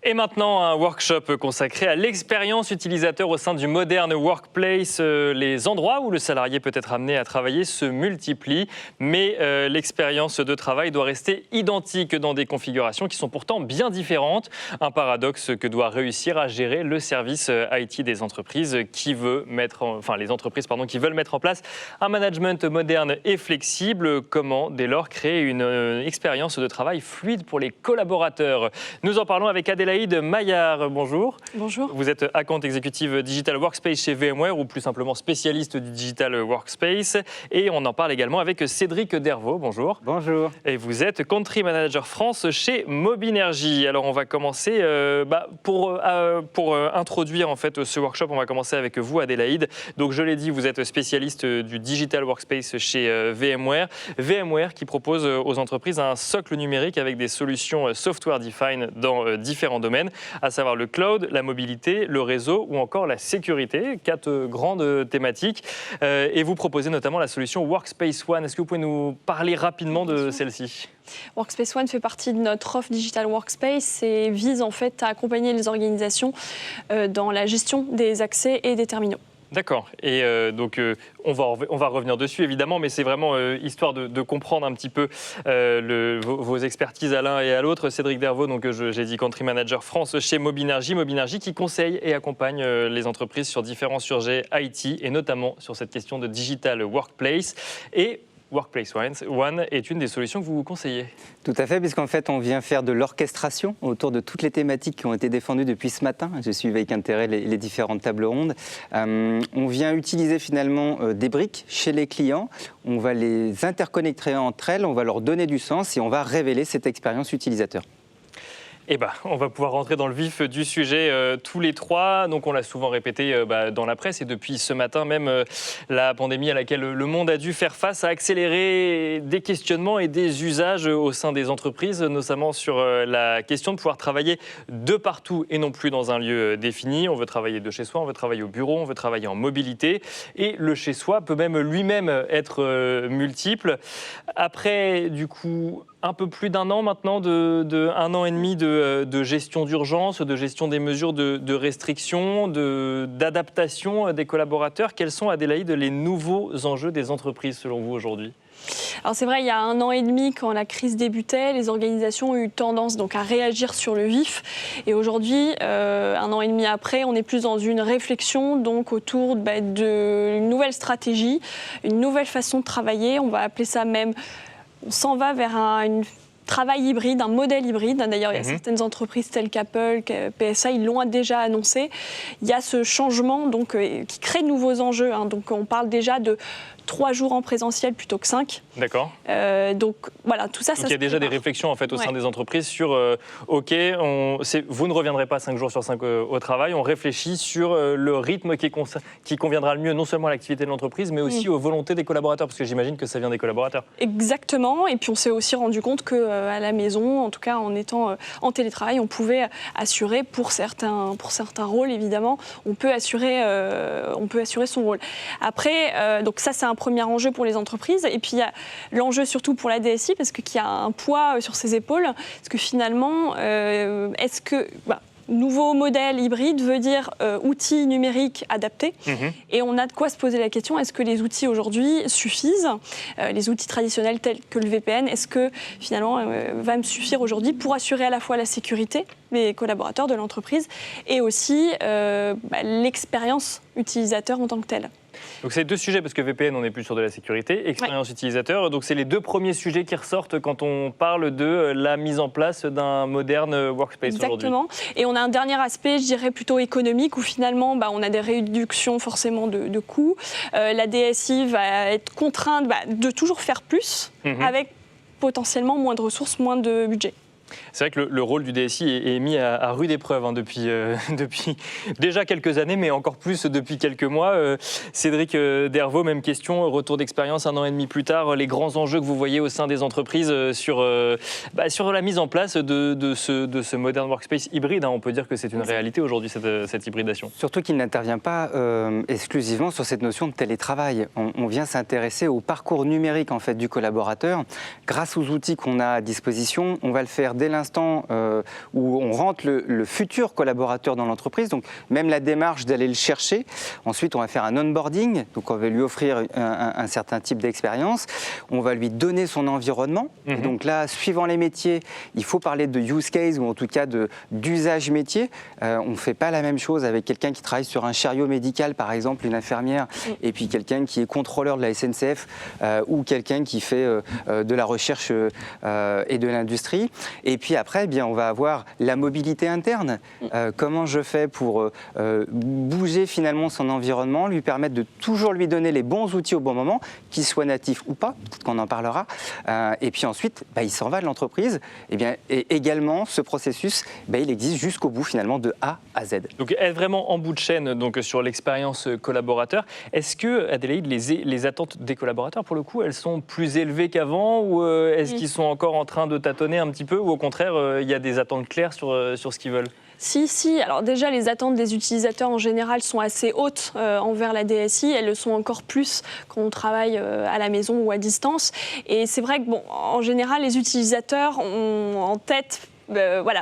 Et maintenant, un workshop consacré à l'expérience utilisateur au sein du Modern Workplace. Les endroits où le salarié peut être amené à travailler se multiplient, mais l'expérience de travail doit rester identique dans des configurations qui sont pourtant bien différentes. Un paradoxe que doit réussir à gérer le service IT des entreprises qui veut les entreprises qui veulent mettre en place un management moderne et flexible. Comment, dès lors, créer une expérience de travail fluide pour les collaborateurs? Nous en parlons avec Adélaïde Maillard, bonjour. Bonjour. Vous êtes account exécutive Digital Workspace chez VMware ou plus simplement spécialiste du Digital Workspace. Et on en parle également avec Cédric Dervaux, bonjour. Bonjour. Et vous êtes Country Manager France chez Mobinergy. Alors on va commencer, pour introduire en fait ce workshop, on va commencer avec vous Adélaïde. Donc je l'ai dit, vous êtes spécialiste du Digital Workspace chez VMware. VMware qui propose aux entreprises un socle numérique avec des solutions software defined dans différents domaines, à savoir le cloud, la mobilité, le réseau ou encore la sécurité, 4 grandes thématiques. Et vous proposez notamment la solution Workspace ONE. Est-ce que vous pouvez nous parler rapidement de celle-ci ? Workspace ONE fait partie de notre offre Digital Workspace et vise en fait à accompagner les organisations dans la gestion des accès et des terminaux. D'accord. Et donc, on va revenir dessus, évidemment, mais c'est vraiment histoire de comprendre un petit peu vos expertises à l'un et à l'autre. Cédric Dervaux, donc j'ai dit Country Manager France chez Mobinergy. Mobinergy qui conseille et accompagne les entreprises sur différents sujets IT et notamment sur cette question de Digital Workplace. Et Workplace ONE est une des solutions que vous conseillez. Tout à fait, puisqu'en fait, on vient faire de l'orchestration autour de toutes les thématiques qui ont été défendues depuis ce matin. Je suis avec intérêt les différentes tables rondes. On vient utiliser finalement des briques chez les clients. On va les interconnecter entre elles, on va leur donner du sens et on va révéler cette expérience utilisateur. Eh ben, on va pouvoir rentrer dans le vif du sujet tous les trois. Donc, on l'a souvent répété dans la presse et depuis ce matin même, la pandémie à laquelle le monde a dû faire face a accéléré des questionnements et des usages au sein des entreprises, notamment sur la question de pouvoir travailler de partout et non plus dans un lieu défini. On veut travailler de chez soi, on veut travailler au bureau, on veut travailler en mobilité et le chez soi peut même lui-même être multiple. Après, du coup, un peu plus d'un an maintenant, un an et demi de gestion d'urgence, de gestion des mesures de restriction, d'adaptation des collaborateurs. Quels sont, Adélaïde, les nouveaux enjeux des entreprises selon vous aujourd'hui ? Alors c'est vrai, il y a un an et demi, quand la crise débutait, les organisations ont eu tendance donc à réagir sur le vif. Et aujourd'hui, un an et demi après, on est plus dans une réflexion donc autour d'une nouvelle stratégie, une nouvelle façon de travailler. On va appeler ça même... On s'en va vers un travail hybride, un modèle hybride. D'ailleurs, il y a certaines entreprises telles qu'Apple, PSA, ils l'ont déjà annoncé. Il y a ce changement donc, qui crée de nouveaux enjeux. Donc on parle déjà de 3 jours en présentiel plutôt que 5. D'accord. Donc voilà, tout ça, donc, il y a déjà des réflexions en fait au sein des entreprises sur vous ne reviendrez pas 5 jours sur 5 au travail. On réfléchit sur le rythme qui conviendra le mieux non seulement à l'activité de l'entreprise, mais aussi aux volontés des collaborateurs, parce que j'imagine que ça vient des collaborateurs. Exactement. Et puis on s'est aussi rendu compte qu'à la maison, en tout cas en étant en télétravail, on pouvait assurer pour certains rôles évidemment, on peut assurer son rôle. Après, donc ça c'est un premier enjeu pour les entreprises. Et puis, il y a l'enjeu surtout pour la DSI, parce qu'il y a un poids sur ses épaules. Parce que finalement, nouveau modèle hybride veut dire outils numériques adaptés. Et on a de quoi se poser la question, est-ce que les outils aujourd'hui suffisent ? Les outils traditionnels tels que le VPN, est-ce que finalement va me suffire aujourd'hui pour assurer à la fois la sécurité des collaborateurs de l'entreprise et aussi l'expérience utilisateur en tant que telle ? Donc c'est 2 sujets, parce que VPN, on n'est plus sur de la sécurité, expérience utilisateur. Donc c'est les 2 premiers sujets qui ressortent quand on parle de la mise en place d'un moderne workspace aujourd'hui. Exactement. Et on a un dernier aspect, je dirais plutôt économique, où finalement on a des réductions forcément de coûts. La DSI va être contrainte de toujours faire plus, avec potentiellement moins de ressources, moins de budget. C'est vrai que le rôle du DSI est mis à rude épreuve depuis déjà quelques années, mais encore plus depuis quelques mois. Cédric Dervaux, même question, retour d'expérience 1 an et demi plus tard, les grands enjeux que vous voyez au sein des entreprises sur la mise en place de ce Modern Workspace hybride. On peut dire que c'est une réalité aujourd'hui, cette hybridation. Surtout qu'il n'intervient pas exclusivement sur cette notion de télétravail. On vient s'intéresser au parcours numérique en fait, du collaborateur. Grâce aux outils qu'on a à disposition, on va le faire dès l'instant où on rentre le futur collaborateur dans l'entreprise, donc même la démarche d'aller le chercher. Ensuite, on va faire un onboarding, donc on va lui offrir un certain type d'expérience. On va lui donner son environnement. Et donc là, suivant les métiers, il faut parler de use case ou en tout cas d'usage métier. On ne fait pas la même chose avec quelqu'un qui travaille sur un chariot médical, par exemple, une infirmière, et puis quelqu'un qui est contrôleur de la SNCF ou quelqu'un qui fait de la recherche et de l'industrie. Et puis après, eh bien, on va avoir la mobilité interne. Comment je fais pour bouger finalement son environnement, lui permettre de toujours lui donner les bons outils au bon moment, qu'ils soient natifs ou pas, peut-être qu'on en parlera. Et puis ensuite, il s'en va de l'entreprise. Et également, ce processus, il existe jusqu'au bout finalement de A à Z. Donc être vraiment en bout de chaîne donc, sur l'expérience collaborateur. Est-ce que, Adélaïde, les attentes des collaborateurs, pour le coup, elles sont plus élevées qu'avant ou est-ce qu'ils sont encore en train de tâtonner un petit peu ou au contraire, il y a des attentes claires sur ce qu'ils veulent ? Si. Alors déjà, les attentes des utilisateurs en général sont assez hautes envers la DSI. Elles le sont encore plus quand on travaille à la maison ou à distance. Et c'est vrai que, en général, les utilisateurs ont en tête...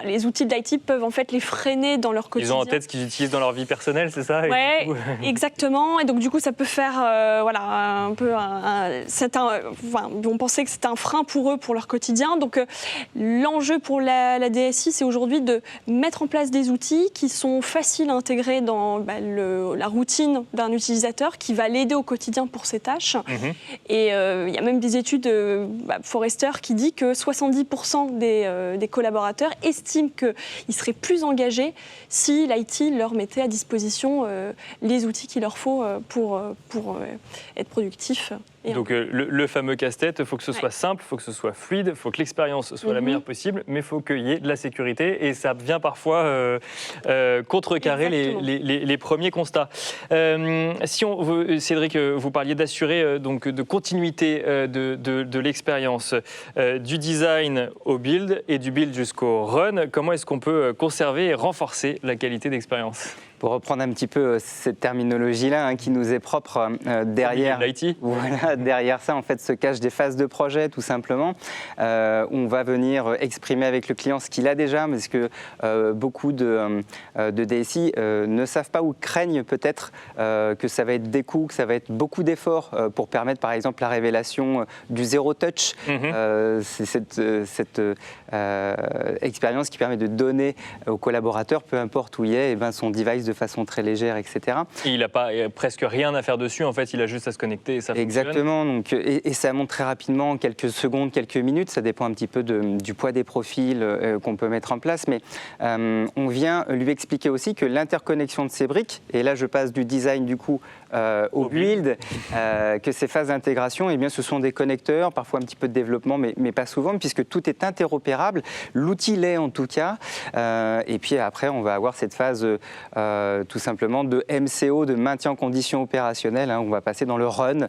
les outils de l'IT peuvent en fait les freiner dans leur quotidien. Ils ont en tête ce qu'ils utilisent dans leur vie personnelle, c'est ça ? Oui, exactement. Et donc du coup, ça peut faire un peu on pensait que c'était un frein pour eux, pour leur quotidien. Donc l'enjeu pour la DSI, c'est aujourd'hui de mettre en place des outils qui sont faciles à intégrer dans la routine d'un utilisateur, qui va l'aider au quotidien pour ses tâches. Et il y a même des études Forrester qui dit que 70% des collaborateurs estiment qu'ils seraient plus engagés si l'IT leur mettait à disposition les outils qu'il leur faut pour être productifs. Donc le fameux casse-tête, il faut que ce soit simple, il faut que ce soit fluide, il faut que l'expérience soit la meilleure possible, mais il faut qu'il y ait de la sécurité et ça vient parfois contrecarrer les premiers constats. Si on veut, Cédric, vous parliez d'assurer donc de continuité de l'expérience, du design au build et du build jusqu'au run. Comment est-ce qu'on peut conserver et renforcer la qualité d'expérience ? Pour reprendre un petit peu cette terminologie-là qui nous est propre derrière l'IT. Voilà, derrière ça, en fait, se cachent des phases de projet, tout simplement. On va venir exprimer avec le client ce qu'il a déjà, parce que beaucoup de DSI ne savent pas ou craignent peut-être que ça va être des coûts, que ça va être beaucoup d'efforts pour permettre, par exemple, la révélation du zéro touch. C'est cette expérience qui permet de donner au collaborateur, peu importe où il est, son device de façon très légère, etc. Et il n'a pas presque rien à faire dessus, en fait, il a juste à se connecter et ça fonctionne. Exactement, donc, et ça monte très rapidement, en quelques secondes, quelques minutes, ça dépend un petit peu du poids des profils qu'on peut mettre en place, mais on vient lui expliquer aussi que l'interconnexion de ces briques, et là je passe du design du coup au build, que ces phases d'intégration, eh bien, ce sont des connecteurs, parfois un petit peu de développement, mais pas souvent, puisque tout est interopérable, l'outil l'est en tout cas, et puis après on va avoir cette phase tout simplement de MCO, de maintien en condition opérationnelle, on va passer dans le run.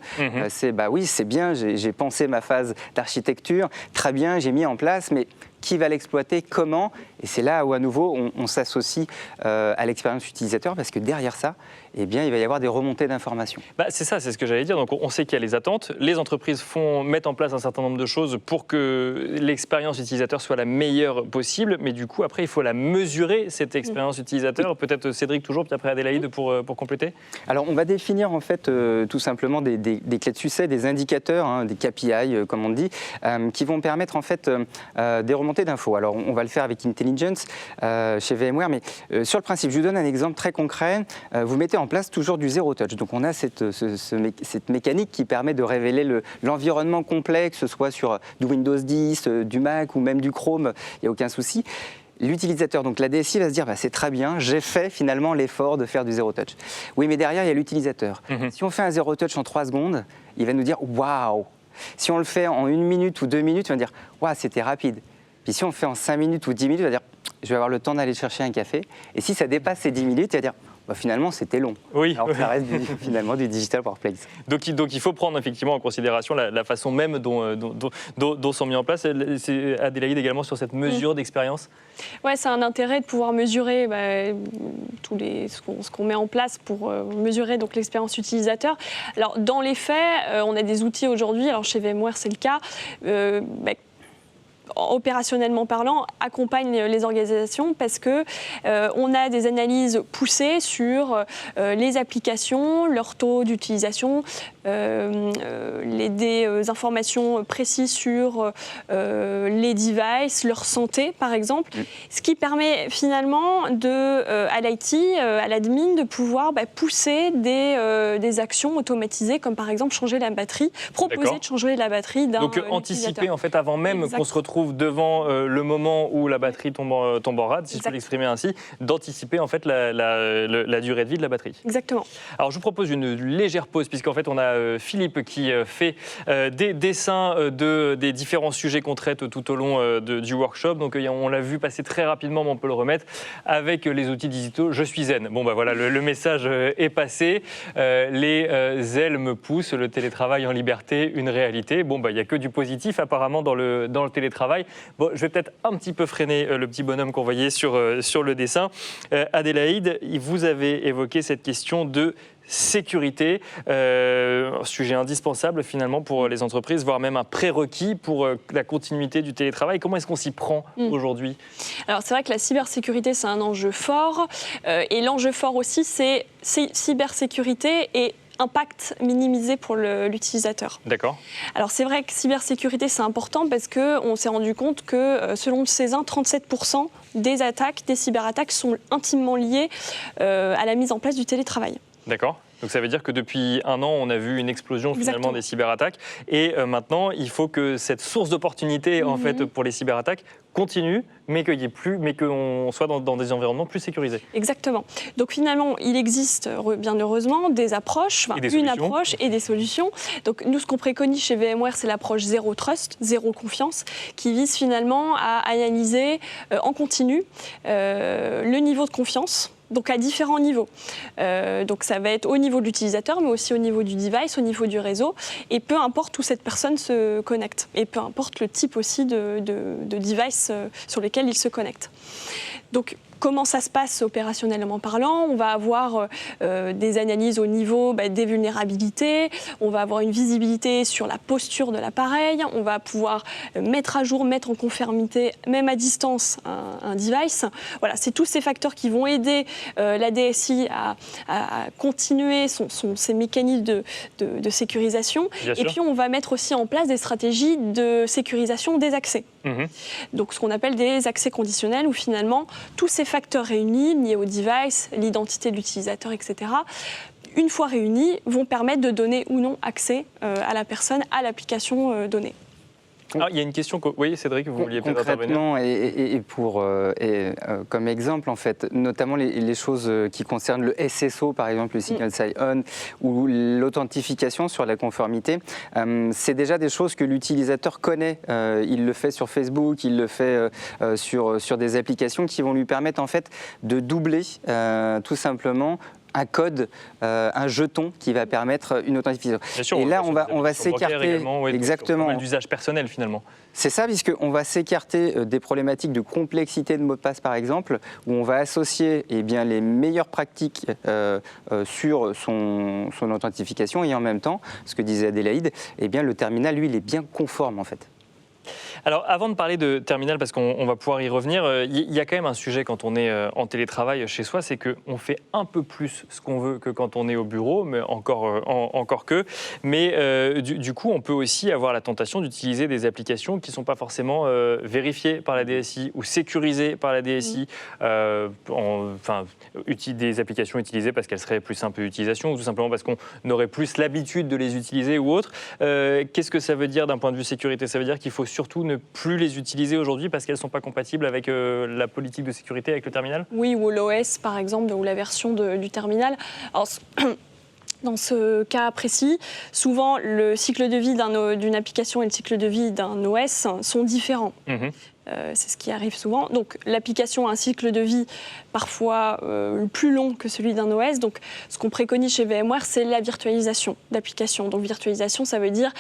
Oui, c'est bien, j'ai pensé ma phase d'architecture, très bien, j'ai mis en place, mais qui va l'exploiter, comment? Et c'est là où à nouveau on s'associe à l'expérience utilisateur, parce que derrière ça, eh bien, il va y avoir des remontées d'informations. C'est ça, c'est ce que j'allais dire. Donc on sait qu'il y a les attentes. Les entreprises mettent en place un certain nombre de choses pour que l'expérience utilisateur soit la meilleure possible. Mais du coup, après, il faut la mesurer, cette expérience utilisateur. Peut-être Cédric toujours, puis après Adélaïde pour compléter. Alors, on va définir en fait tout simplement des clés de succès, des indicateurs, des KPI, comme on dit, qui vont permettre en fait des remontées d'infos. Alors, on va le faire avec Intelligence chez VMware, mais sur le principe, je vous donne un exemple très concret. Vous mettez en place toujours du zéro touch. Donc on a cette mécanique qui permet de révéler l'environnement complet, que ce soit sur du Windows 10, du Mac ou même du Chrome, il n'y a aucun souci. L'utilisateur, donc la DSI va se dire c'est très bien, j'ai fait finalement l'effort de faire du zéro touch. Oui, mais derrière il y a l'utilisateur. Si on fait un zéro touch en 3 secondes, il va nous dire waouh. Si on le fait en 1 minute ou 2 minutes, il va dire waouh, c'était rapide. Puis si on le fait en 5 minutes ou 10 minutes, il va dire je vais avoir le temps d'aller chercher un café. Et si ça dépasse ces 10 minutes, il va dire finalement, c'était long. Oui. Alors que ça reste finalement du digital workplace. Donc il faut prendre effectivement en considération la façon même dont sont mis en place. C'est Adélaïde également sur cette mesure d'expérience. Ouais, c'est un intérêt de pouvoir mesurer ce qu'on met en place pour mesurer donc l'expérience utilisateur. Alors dans les faits, on a des outils aujourd'hui. Alors chez VMware, c'est le cas. opérationnellement parlant, accompagne les organisations parce que on a des analyses poussées sur les applications, leur taux d'utilisation, des informations précises sur les devices, leur santé par exemple, ce qui permet finalement à l'IT, à l'admin, de pouvoir pousser des actions automatisées comme par exemple changer la batterie, proposer de changer la batterie d'un Donc anticiper en fait avant même qu'on se retrouve devant le moment où la batterie tombe en rade, si je peux l'exprimer ainsi, d'anticiper en fait la durée de vie de la batterie. Exactement. Alors je vous propose une légère pause puisqu'en fait on a Philippe qui fait des dessins des différents sujets qu'on traite tout au long du workshop. Donc on l'a vu passer très rapidement, mais on peut le remettre avec les outils digitaux. Je suis zen. Bon voilà, le message est passé. Les ailes me poussent, le télétravail en liberté, une réalité. Il n'y a que du positif apparemment dans le télétravail. Bon, je vais peut-être un petit peu freiner le petit bonhomme qu'on voyait sur le dessin. Adélaïde, vous avez évoqué cette question de sécurité, un sujet indispensable finalement pour les entreprises, voire même un prérequis pour la continuité du télétravail. Comment est-ce qu'on s'y prend aujourd'hui ? Alors c'est vrai que la cybersécurité, c'est un enjeu fort. Et l'enjeu fort aussi, c'est cybersécurité et impact minimisé pour l'utilisateur. D'accord. Alors c'est vrai que cybersécurité, c'est important parce qu'on s'est rendu compte que selon le César, 37% des cyberattaques sont intimement liées à la mise en place du télétravail. D'accord. Donc ça veut dire que depuis un an, on a vu une explosion finalement des cyberattaques. Et maintenant, il faut que cette source d'opportunité en fait pour les cyberattaques continue, mais qu'on soit dans des environnements plus sécurisés. Exactement. Donc finalement, il existe bien heureusement des approches, une approche et des solutions. Donc nous, ce qu'on préconise chez VMware, c'est l'approche zéro trust, zéro confiance, qui vise finalement à analyser en continu le niveau de confiance. Donc à différents niveaux. Donc ça va être au niveau de l'utilisateur, mais aussi au niveau du device, au niveau du réseau. Et peu importe où cette personne se connecte. Et peu importe le type aussi de device sur lesquels il se connecte. Donc comment ça se passe opérationnellement parlant ? On va avoir des analyses au niveau des vulnérabilités, on va avoir une visibilité sur la posture de l'appareil, on va pouvoir mettre à jour, mettre en conformité, même à distance, un device. Voilà, c'est tous ces facteurs qui vont aider la DSI à continuer ses mécanismes de sécurisation. Et puis on va mettre aussi en place des stratégies de sécurisation des accès. Donc ce qu'on appelle des accès conditionnels, où finalement tous ces facteurs réunis, liés au device, l'identité de l'utilisateur, etc., une fois réunis, vont permettre de donner ou non accès à la personne, à l'application donnée. Alors, il y a une question que, oui, Cédric, vous vouliez peut-être intervenir. Concrètement, comme exemple, en fait, notamment les choses qui concernent le SSO, par exemple, le Signal Sign-On, ou l'authentification sur la conformité, c'est déjà des choses que l'utilisateur connaît. Il le fait sur Facebook, il le fait sur des applications qui vont lui permettre, en fait, de doubler, tout simplement, un code, un jeton qui va permettre une authentification. Bien sûr, et là, on va s'écarter exactement d'usage personnel finalement. C'est ça, puisqu'on va s'écarter des problématiques de complexité de mot de passe, par exemple, où on va associer les meilleures pratiques sur son authentification et en même temps, ce que disait Adélaïde, le terminal, lui, il est bien conforme en fait. Alors, avant de parler de terminal, parce qu'on va pouvoir y revenir, il y a quand même un sujet quand on est en télétravail chez soi, c'est qu'on fait un peu plus ce qu'on veut que quand on est au bureau, mais encore que. Mais du coup, on peut aussi avoir la tentation d'utiliser des applications qui ne sont pas forcément vérifiées par la DSI ou sécurisées par la DSI, des applications utilisées parce qu'elles seraient plus simples d'utilisation ou tout simplement parce qu'on aurait plus l'habitude de les utiliser ou autre. Qu'est-ce que ça veut dire d'un point de vue sécurité ? Ça veut dire qu'il faut surtout ne plus les utiliser aujourd'hui parce qu'elles ne sont pas compatibles avec la politique de sécurité, avec le terminal ? Oui, ou l'OS par exemple, ou la version du terminal. Alors, dans ce cas précis, souvent le cycle de vie d'une application et le cycle de vie d'un OS sont différents. C'est ce qui arrive souvent. Donc l'application a un cycle de vie parfois plus long que celui d'un OS. Donc ce qu'on préconise chez VMware, c'est la virtualisation d'applications. Donc virtualisation, ça veut dire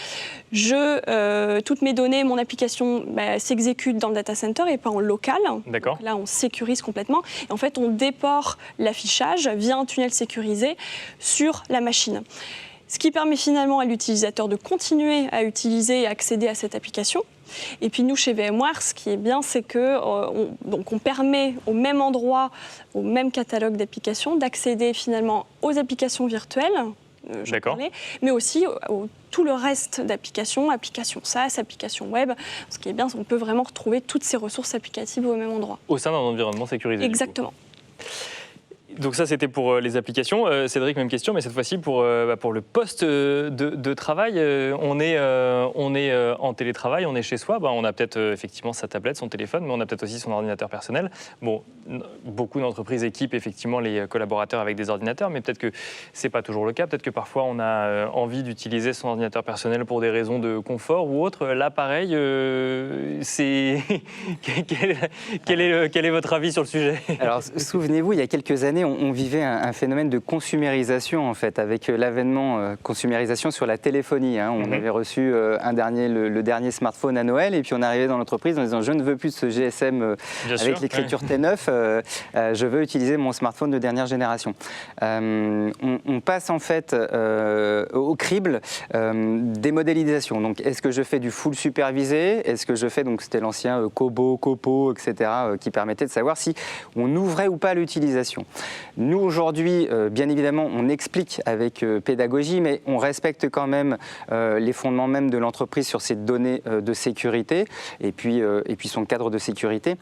toutes mes données, mon application s'exécute dans le data center et pas en local. D'accord. Donc là, on sécurise complètement. Et en fait, on déport l'affichage via un tunnel sécurisé sur la machine. Ce qui permet finalement à l'utilisateur de continuer à utiliser et accéder à cette application Et puis nous, chez VMware, ce qui est bien, c'est que on permet au même endroit, au même catalogue d'applications, d'accéder finalement aux applications virtuelles, j'en parlais, mais aussi tout le reste d'applications, applications SaaS, applications web. Ce qui est bien, c'est qu'on peut vraiment retrouver toutes ces ressources applicatives au même endroit. Au sein d'un environnement sécurisé. Exactement. Donc ça, c'était pour les applications. Cédric, même question, mais cette fois-ci pour le poste de travail. On est en télétravail, on est chez soi. On a peut-être effectivement sa tablette, son téléphone, mais on a peut-être aussi son ordinateur personnel. Bon, beaucoup d'entreprises équipent effectivement les collaborateurs avec des ordinateurs, mais peut-être que c'est pas toujours le cas. Peut-être que parfois on a envie d'utiliser son ordinateur personnel pour des raisons de confort ou autre. Là, pareil, c'est quel est votre avis sur le sujet? Alors, souvenez-vous, il y a quelques années, on vivait un phénomène de consumérisation, en fait, avec l'avènement consumérisation sur la téléphonie. On avait reçu le dernier smartphone à Noël, et puis on est arrivé dans l'entreprise en disant « je ne veux plus de ce GSM avec l'écriture T9, je veux utiliser mon smartphone de dernière génération ». On passe en fait au crible des modélisations. Donc, est-ce que je fais du full supervisé? Est-ce que je fais, donc c'était l'ancien Kobo, Copo, etc., qui permettait de savoir si on ouvrait ou pas l'utilisation. Nous, aujourd'hui, bien évidemment, on explique avec pédagogie, mais on respecte quand même les fondements même de l'entreprise sur ses données de sécurité et puis son cadre de sécurité.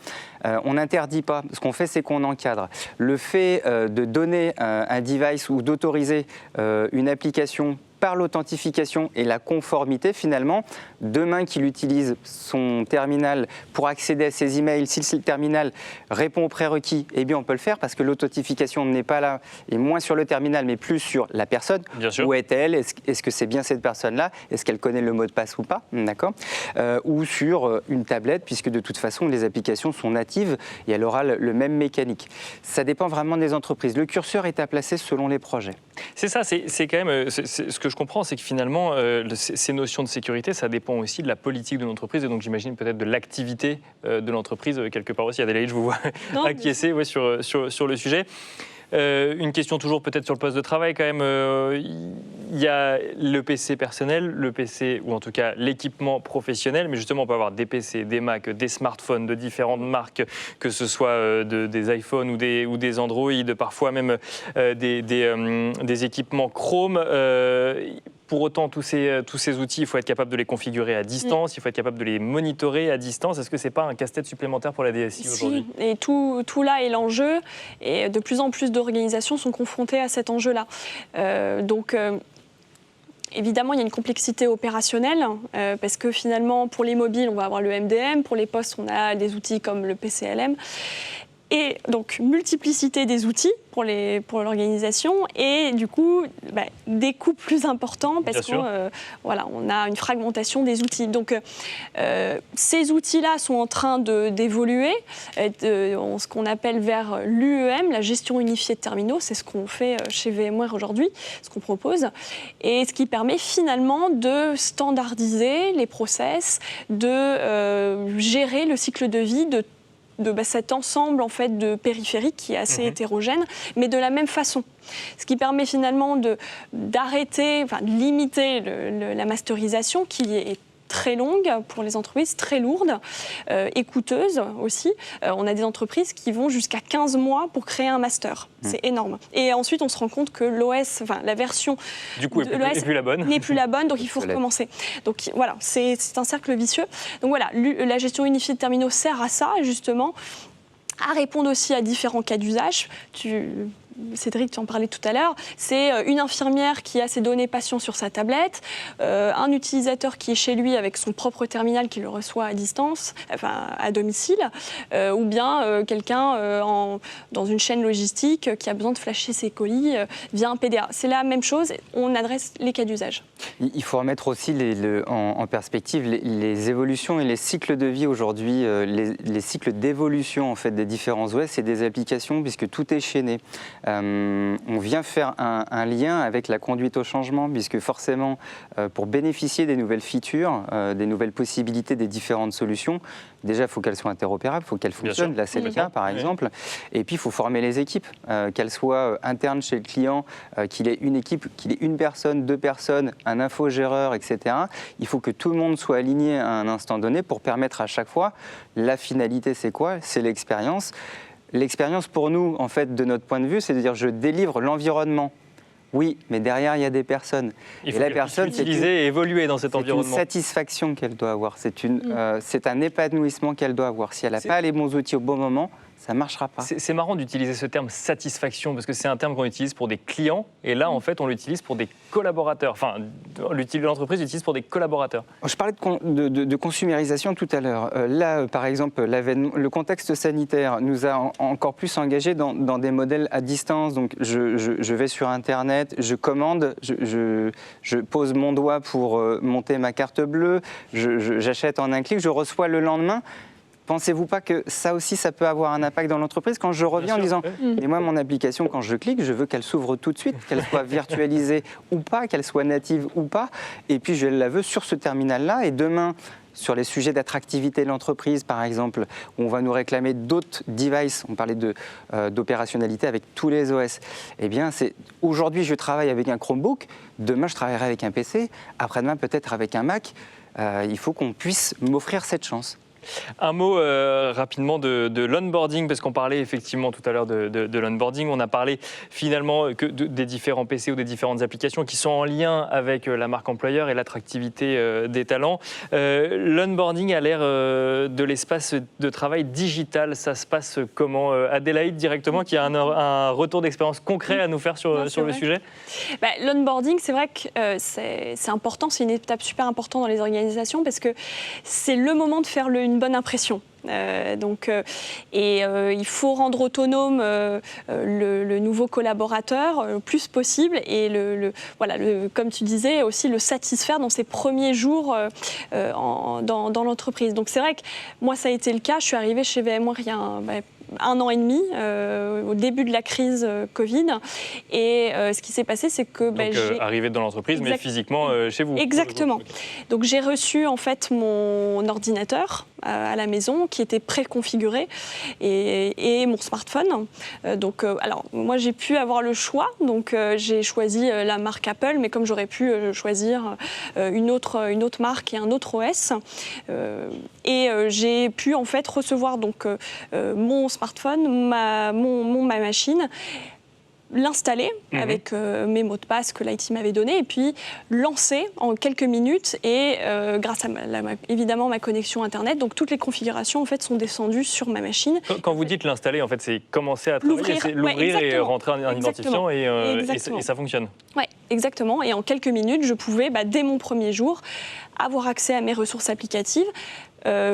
On n'interdit pas. Ce qu'on fait, c'est qu'on encadre. Le fait de donner un device ou d'autoriser une application par l'authentification et la conformité, finalement, demain qu'il utilise son terminal pour accéder à ses emails, si le terminal répond aux prérequis, eh bien on peut le faire parce que l'authentification n'est pas là et moins sur le terminal, mais plus sur la personne. Bien sûr. Où est-elle? Est-ce que c'est bien cette personne-là? Est-ce qu'elle connaît le mot de passe ou pas? D'accord. Ou sur une tablette, puisque de toute façon, les applications sont natives et elle aura le même mécanique. Ça dépend vraiment des entreprises. Le curseur est à placer selon les projets. C'est ça, c'est quand même ce que je comprends, c'est que finalement, ces notions de sécurité, ça dépend aussi de la politique de l'entreprise et donc j'imagine peut-être de l'activité de l'entreprise quelque part aussi. Adélaïde, je vous vois acquiescer sur le sujet. Une question toujours peut-être sur le poste de travail quand même. Il y a le PC personnel, le PC ou en tout cas l'équipement professionnel, mais justement on peut avoir des PC, des Mac, des smartphones de différentes marques, que ce soit des iPhones ou des Android, parfois même des équipements Chrome. Pour autant, tous ces outils, il faut être capable de les configurer à distance, il faut être capable de les monitorer à distance. Est-ce que ce n'est pas un casse-tête supplémentaire pour la DSI aujourd'hui? Et tout là est l'enjeu, et de plus en plus d'organisations sont confrontées à cet enjeu-là. Évidemment, il y a une complexité opérationnelle, parce que finalement, pour les mobiles, on va avoir le MDM, pour les postes, on a des outils comme le PCLM. Et donc, multiplicité des outils pour l'organisation et du coup, des coûts plus importants parce qu'on on a une fragmentation des outils. Donc, ces outils-là sont en train d'évoluer, ce qu'on appelle vers l'UEM, la gestion unifiée de terminaux. C'est ce qu'on fait chez VMware aujourd'hui, ce qu'on propose. Et ce qui permet finalement de standardiser les process, de gérer le cycle de vie de cet ensemble en fait, de périphériques qui est assez hétérogène, mais de la même façon. Ce qui permet finalement de limiter la masterisation qui est très longue pour les entreprises, très lourde et coûteuse aussi. On a des entreprises qui vont jusqu'à 15 mois pour créer un master. C'est énorme. Et ensuite, on se rend compte que l'OS, la version du coup, n'est plus la bonne. N'est plus la bonne, donc il faut recommencer. Donc voilà, c'est un cercle vicieux. Donc voilà, la gestion unifiée de terminaux sert à ça, justement, à répondre aussi à différents cas d'usage. Cédric, tu en parlais tout à l'heure, c'est une infirmière qui a ses données patients sur sa tablette, un utilisateur qui est chez lui avec son propre terminal qui le reçoit à distance, à domicile, ou bien quelqu'un dans une chaîne logistique qui a besoin de flasher ses colis via un PDA. C'est la même chose, on adresse les cas d'usage. Il faut remettre aussi en perspective les évolutions et les cycles de vie aujourd'hui, les cycles d'évolution en fait, des différents OS et des applications, puisque tout est chaîné. On vient faire un lien avec la conduite au changement, puisque forcément, pour bénéficier des nouvelles features, des nouvelles possibilités, des différentes solutions, déjà, il faut qu'elles soient interopérables, il faut qu'elles fonctionnent. Là, c'est le cas, par exemple. Et puis, il faut former les équipes, qu'elles soient internes chez le client, qu'il ait une équipe, qu'il ait une personne, 2 personnes, un infogéreur, etc. Il faut que tout le monde soit aligné à un instant donné pour permettre à chaque fois, la finalité, c'est quoi? C'est l'expérience. L'expérience, pour nous, en fait, de notre point de vue, c'est de dire je délivre l'environnement. Oui, mais derrière, il y a des personnes. Il faut et la personne, utiliser et évoluer dans cet environnement. C'est une satisfaction qu'elle doit avoir. C'est un épanouissement qu'elle doit avoir. Si elle n'a pas les bons outils au bon moment, ça ne marchera pas. C'est marrant d'utiliser ce terme satisfaction, parce que c'est un terme qu'on utilise pour des clients, et là, en fait, on l'utilise pour des collaborateurs. Enfin, l'entreprise l'utilise pour des collaborateurs. Je parlais de consumérisation tout à l'heure. Là, par exemple, le contexte sanitaire nous a encore plus engagés dans des modèles à distance. Donc, je vais sur Internet, je commande, je pose mon doigt pour monter ma carte bleue, j'achète en un clic, je reçois le lendemain. Pensez-vous pas que ça aussi, ça peut avoir un impact dans l'entreprise? Quand je reviens en disant, mais moi, mon application, quand je clique, je veux qu'elle s'ouvre tout de suite, qu'elle soit virtualisée ou pas, qu'elle soit native ou pas, et puis je la veux sur ce terminal-là, et demain, sur les sujets d'attractivité de l'entreprise, par exemple, où on va nous réclamer d'autres devices, on parlait d'opérationnalité avec tous les OS, eh bien, aujourd'hui, je travaille avec un Chromebook, demain, je travaillerai avec un PC, après-demain, peut-être avec un Mac. Il faut qu'on puisse m'offrir cette chance. Un mot rapidement de l'onboarding, parce qu'on parlait effectivement tout à l'heure de l'onboarding. On a parlé finalement des différents PC ou des différentes applications qui sont en lien avec la marque employeur et l'attractivité des talents. L'onboarding a l'air de l'espace de travail digital. Ça se passe comment? Adélaïde, directement, qui a un retour d'expérience concret à nous faire sur le sujet. L'onboarding, c'est vrai que c'est important, c'est une étape super importante dans les organisations, parce que c'est le moment de faire une bonne impression. Il faut rendre autonome le nouveau collaborateur le plus possible et comme tu disais, aussi le satisfaire dans ses premiers jours dans l'entreprise. Donc c'est vrai que moi, ça a été le cas. Je suis arrivée chez VMware il y a un an et demi, au début de la crise Covid. Et ce qui s'est passé, c'est que... j'ai arrivé dans l'entreprise, mais physiquement chez vous. Exactement. Donc j'ai reçu en fait mon ordinateur à la maison qui était préconfiguré et mon smartphone. Alors moi, j'ai pu avoir le choix. Donc j'ai choisi la marque Apple, mais comme j'aurais pu choisir une autre marque et un autre OS. J'ai pu en fait recevoir mon smartphone, ma machine, l'installer avec mes mots de passe que l'IT m'avait donnés et puis lancer en quelques minutes et grâce à évidemment ma connexion Internet, donc toutes les configurations en fait sont descendues sur ma machine. Quand vous dites l'installer, en fait, c'est commencer à travailler, c'est l'ouvrir et rentrer un identifiant et ça fonctionne. Oui, exactement. Et en quelques minutes, je pouvais, dès mon premier jour, avoir accès à mes ressources applicatives,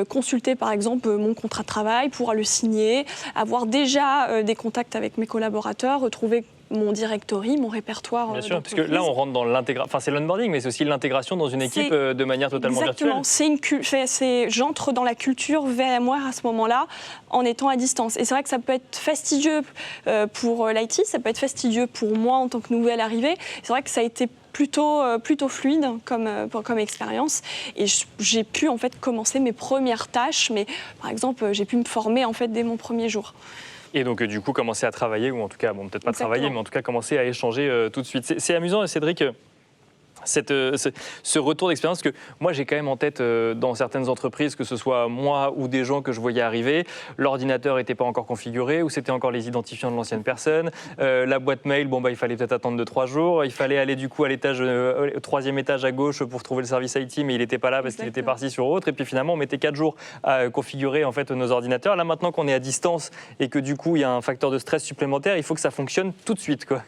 consulter par exemple mon contrat de travail, pouvoir le signer, avoir déjà des contacts avec mes collaborateurs, retrouver mon directory, mon répertoire. Bien sûr, parce que là on rentre dans l'intégration, enfin c'est l'onboarding, mais c'est aussi l'intégration dans une équipe de manière totalement virtuelle. Exactement, j'entre dans la culture VMware à ce moment-là en étant à distance. Et c'est vrai que ça peut être fastidieux pour l'IT, ça peut être fastidieux pour moi en tant que nouvelle arrivée. C'est vrai que ça a été plutôt fluide comme expérience et j'ai pu en fait commencer mes premières tâches, mais par exemple j'ai pu me former en fait dès mon premier jour. Et donc du coup commencer à travailler, ou en tout cas, peut-être pas travailler, mais en tout cas commencer à échanger tout de suite. C'est amusant, Cédric, ce retour d'expérience que moi j'ai quand même en tête dans certaines entreprises, que ce soit moi ou des gens que je voyais arriver, l'ordinateur n'était pas encore configuré ou c'était encore les identifiants de l'ancienne personne, la boîte mail, il fallait peut-être attendre 2-3 jours, il fallait aller du coup à l'étage, au 3e étage à gauche pour trouver le service IT, mais il n'était pas là parce qu'il était parti sur autre, et puis finalement on mettait 4 jours à configurer en fait nos ordinateurs. Là maintenant qu'on est à distance et que du coup il y a un facteur de stress supplémentaire, il faut que ça fonctionne tout de suite, quoi.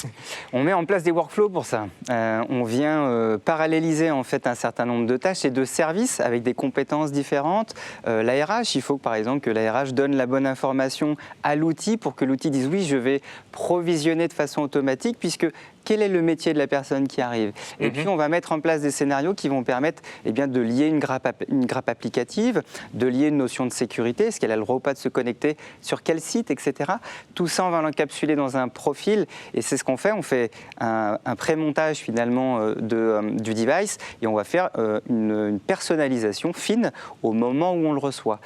On met en place des workflows pour ça. On vient paralléliser en fait un certain nombre de tâches et de services avec des compétences différentes. La RH, il faut par exemple que la RH donne la bonne information à l'outil pour que l'outil dise oui, je vais provisionner de façon automatique, puisque quel est le métier de la personne qui arrive. Et puis, on va mettre en place des scénarios qui vont permettre de lier une grappe applicative, de lier une notion de sécurité, est-ce qu'elle a le droit ou pas de se connecter, sur quel site, etc. Tout ça, on va l'encapsuler dans un profil, et c'est ce qu'on fait. On fait un pré-montage finalement du device, et on va faire une personnalisation fine au moment où on le reçoit.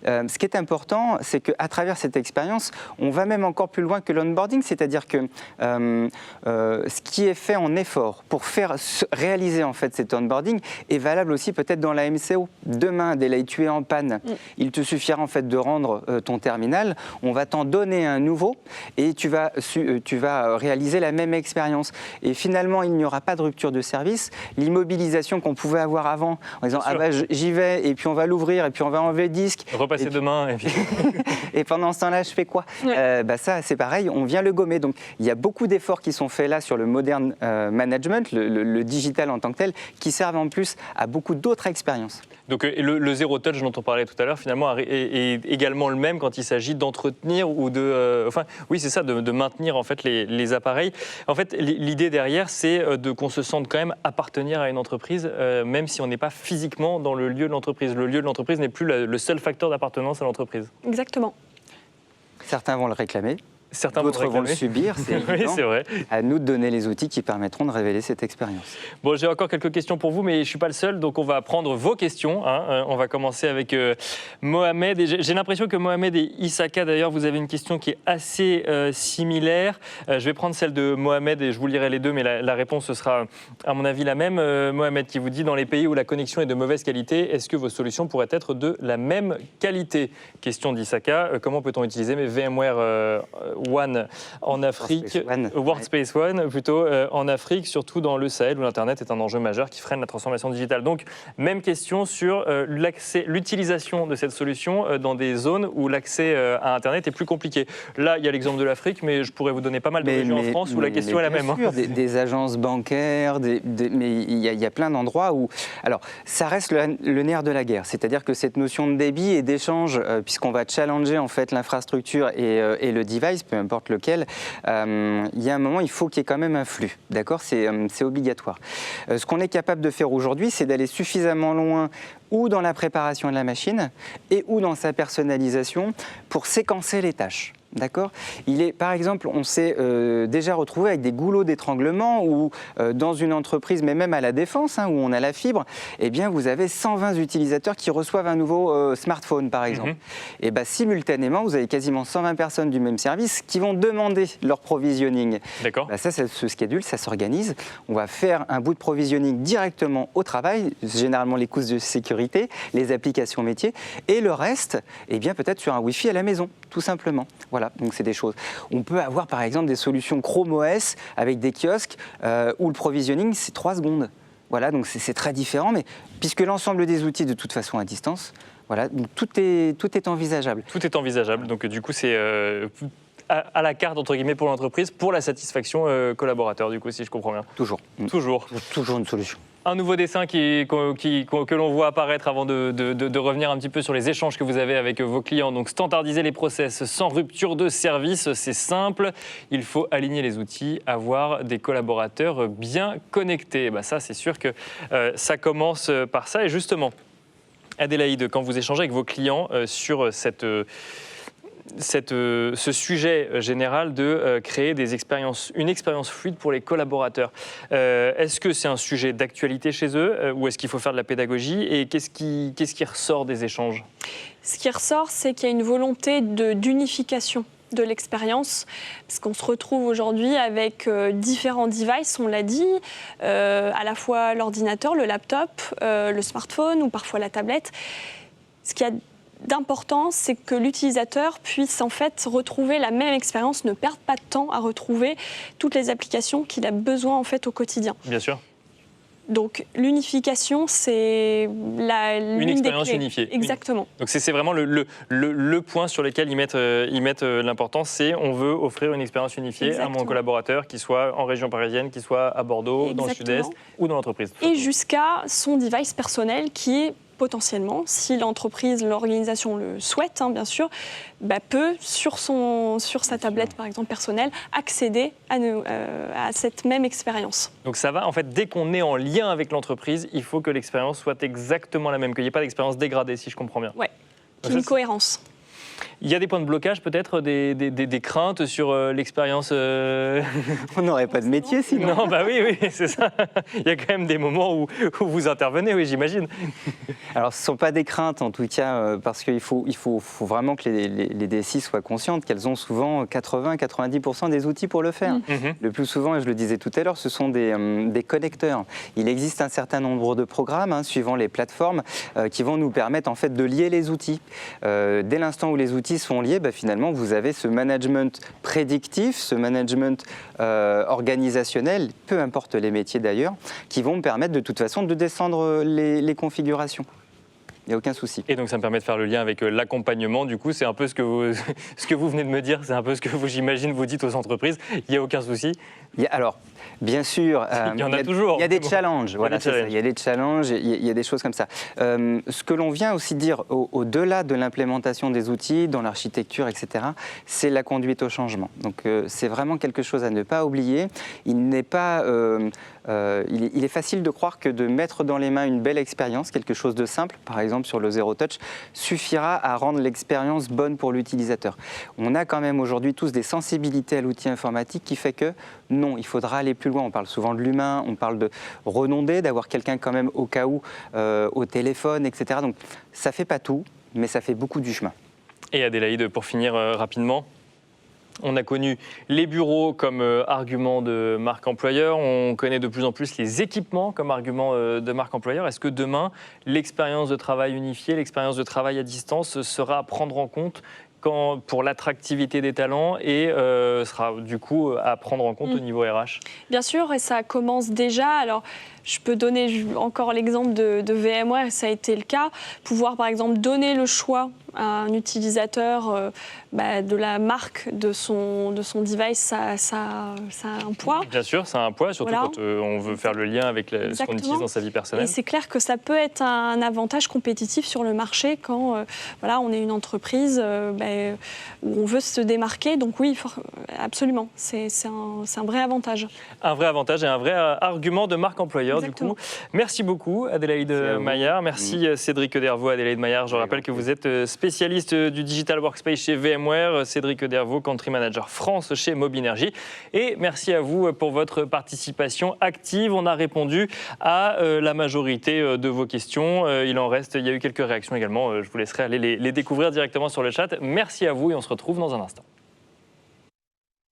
Ce qui est important, c'est qu'à travers cette expérience, on va même encore plus loin que l'onboarding, c'est-à-dire que ce qui est fait en effort pour réaliser en fait cet onboarding est valable aussi peut-être dans la MCO. Demain, Adélaïde, tu es en panne, il te suffira en fait de rendre ton terminal, on va t'en donner un nouveau et tu vas réaliser la même expérience. Et finalement, il n'y aura pas de rupture de service. L'immobilisation qu'on pouvait avoir avant, en disant ah bah j'y vais et puis on va l'ouvrir et puis on va enlever le disque. Repasser demain. Et, puis... et pendant ce temps-là, je fais quoi? Ça, c'est pareil, on vient le gommer. Donc, il y a beaucoup d'efforts qui sont faits là sur le modern management, le digital en tant que tel, qui servent en plus à beaucoup d'autres expériences. Donc le zéro touch dont on parlait tout à l'heure, finalement, est également le même quand il s'agit d'entretenir ou de maintenir en fait les appareils. En fait, l'idée derrière, c'est qu'on se sente quand même appartenir à une entreprise, même si on n'est pas physiquement dans le lieu de l'entreprise. Le lieu de l'entreprise n'est plus le seul facteur d'appartenance à l'entreprise. Exactement. Certains vont le réclamer. Certains d'autres vont le subir, c'est oui, c'est vrai. À nous de donner les outils qui permettront de révéler cette expérience. Bon, j'ai encore quelques questions pour vous, mais je ne suis pas le seul, donc on va prendre vos questions. On va commencer avec Mohamed. Et j'ai l'impression que Mohamed et Issaka, d'ailleurs, vous avez une question qui est assez similaire. Je vais prendre celle de Mohamed et je vous lirai les deux, mais la réponse ce sera, à mon avis, la même. Mohamed qui vous dit, dans les pays où la connexion est de mauvaise qualité, est-ce que vos solutions pourraient être de la même qualité? Question d'Issaka, comment peut-on utiliser VMware One en Afrique, Workspace One plutôt, en Afrique, surtout dans le Sahel où l'Internet est un enjeu majeur qui freine la transformation digitale. Donc, même question sur l'utilisation de cette solution dans des zones où l'accès à Internet est plus compliqué. Là, il y a l'exemple de l'Afrique, mais je pourrais vous donner pas mal de régions en France où la question est la même. Sûr, des agences bancaires, mais il y a plein d'endroits où... Alors, ça reste le nerf de la guerre, c'est-à-dire que cette notion de débit et d'échange, puisqu'on va challenger en fait l'infrastructure et le device, peu importe lequel, il y a un moment, il faut qu'il y ait quand même un flux, d'accord? C'est obligatoire. Ce qu'on est capable de faire aujourd'hui, c'est d'aller suffisamment loin ou dans la préparation de la machine et ou dans sa personnalisation pour séquencer les tâches. D'accord? Par exemple, on s'est déjà retrouvé avec des goulots d'étranglement où, dans une entreprise, mais même à la Défense, où on a la fibre, eh bien, vous avez 120 utilisateurs qui reçoivent un nouveau smartphone, par exemple. Et simultanément, vous avez quasiment 120 personnes du même service qui vont demander leur provisioning. D'accord. Ça, ce schedule, ça s'organise. On va faire un bout de provisioning directement au travail, généralement les couches de sécurité, les applications métiers, et le reste, eh bien, peut-être sur un Wi-Fi à la maison, tout simplement. Voilà, donc c'est des choses. On peut avoir par exemple des solutions Chrome OS avec des kiosques où le provisioning c'est 3 secondes. Voilà, donc c'est très différent, mais puisque l'ensemble des outils de toute façon à distance, voilà, donc tout est envisageable. Tout est envisageable, donc du coup c'est à la carte entre guillemets pour l'entreprise, pour la satisfaction collaborateur, du coup, si je comprends bien. Toujours. Toujours Toujours une solution. Un nouveau dessin que l'on voit apparaître avant de revenir un petit peu sur les échanges que vous avez avec vos clients. Donc, standardiser les process sans rupture de service, c'est simple. Il faut aligner les outils, avoir des collaborateurs bien connectés. Ça, c'est sûr que ça commence par ça. Et justement, Adélaïde, quand vous échangez avec vos clients sur ce sujet général de créer une expérience fluide pour les collaborateurs. Est-ce que c'est un sujet d'actualité chez eux ou est-ce qu'il faut faire de la pédagogie et qu'est-ce qui ressort des échanges? Ce qui ressort, c'est qu'il y a une volonté d'unification de l'expérience, parce qu'on se retrouve aujourd'hui avec différents devices, on l'a dit, à la fois l'ordinateur, le laptop, le smartphone ou parfois la tablette. Ce qui a d'important, c'est que l'utilisateur puisse en fait retrouver la même expérience, ne perde pas de temps à retrouver toutes les applications qu'il a besoin en fait au quotidien. Bien sûr. Donc l'unification, c'est une expérience unifiée. Exactement. Donc c'est vraiment le point sur lequel ils mettent l'importance, c'est on veut offrir une expérience unifiée Exactement. À mon collaborateur, qui soit en région parisienne, qui soit à Bordeaux, Exactement. Dans le sud-est ou dans l'entreprise. Et jusqu'à son device personnel qui est potentiellement, si l'entreprise, l'organisation le souhaite, bien sûr, peut, sur sa tablette, par exemple, personnelle, accéder à cette même expérience. Donc ça va, en fait, dès qu'on est en lien avec l'entreprise, il faut que l'expérience soit exactement la même, qu'il n'y ait pas d'expérience dégradée, si je comprends bien. Oui, qu'il y ait une cohérence. Il y a des points de blocage, peut-être, des craintes sur l'expérience On n'aurait pas de métier sinon. Non, oui, c'est ça. Il y a quand même des moments où vous intervenez, oui, j'imagine. Alors, ce ne sont pas des craintes, en tout cas, parce qu'il faut vraiment que les DSI soient conscientes qu'elles ont souvent 80-90% des outils pour le faire. Le plus souvent, et je le disais tout à l'heure, ce sont des connecteurs. Il existe un certain nombre de programmes, suivant les plateformes, qui vont nous permettre en fait de lier les outils. Dès l'instant où les outils sont liés, finalement, vous avez ce management prédictif, ce management organisationnel, peu importe les métiers d'ailleurs, qui vont me permettre de toute façon de descendre les configurations. Il n'y a aucun souci. Et donc ça me permet de faire le lien avec l'accompagnement. Du coup, c'est un peu ce que vous venez de me dire, c'est un peu ce que j'imagine, vous dites aux entreprises. Il n'y a aucun souci. Alors, bien sûr, il y en a toujours. Il y a des challenges. Voilà, c'est ça. Il y a des challenges, il y a des choses comme ça. Ce que l'on vient aussi dire au-delà de l'implémentation des outils, dans l'architecture, etc., c'est la conduite au changement. Donc, c'est vraiment quelque chose à ne pas oublier. Il n'est pas... il est facile de croire que de mettre dans les mains une belle expérience, quelque chose de simple, par exemple sur le Zero Touch, suffira à rendre l'expérience bonne pour l'utilisateur. On a quand même aujourd'hui tous des sensibilités à l'outil informatique qui fait que non, il faudra aller plus loin. On parle souvent de l'humain, on parle de renonder, d'avoir quelqu'un quand même au cas où au téléphone, etc. Donc ça ne fait pas tout, mais ça fait beaucoup du chemin. Et Adélaïde, pour finir rapidement, on a connu les bureaux comme argument de marque employeur, on connaît de plus en plus les équipements comme argument de marque employeur. Est-ce que demain, l'expérience de travail unifiée, l'expérience de travail à distance sera à prendre en compte pour l'attractivité des talents et sera du coup à prendre en compte au niveau RH? Bien sûr, et ça commence déjà. Alors, je peux donner encore l'exemple de VMware, ça a été le cas. Pouvoir, par exemple, donner le choix à un utilisateur de la marque de son device, ça a un poids. Bien sûr, ça a un poids, surtout quand on veut faire le lien avec ce qu'on utilise dans sa vie personnelle. Et c'est clair que ça peut être un avantage compétitif sur le marché quand on est une entreprise où on veut se démarquer. Donc oui, absolument, c'est un vrai avantage. Un vrai avantage et un vrai argument de marque employeur. Exactement. Du coup, merci beaucoup Adélaïde Maillard. Merci Cédric Dervaux, Adélaïde Maillard. Je rappelle que vous êtes spécialiste du Digital Workspace chez VMware. Cédric Dervaux, Country Manager France chez Mobinergy. Et merci à vous pour votre participation active. On a répondu à la majorité de vos questions. Il y a eu quelques réactions également. Je vous laisserai aller les découvrir directement sur le chat. Merci à vous et on se retrouve dans un instant.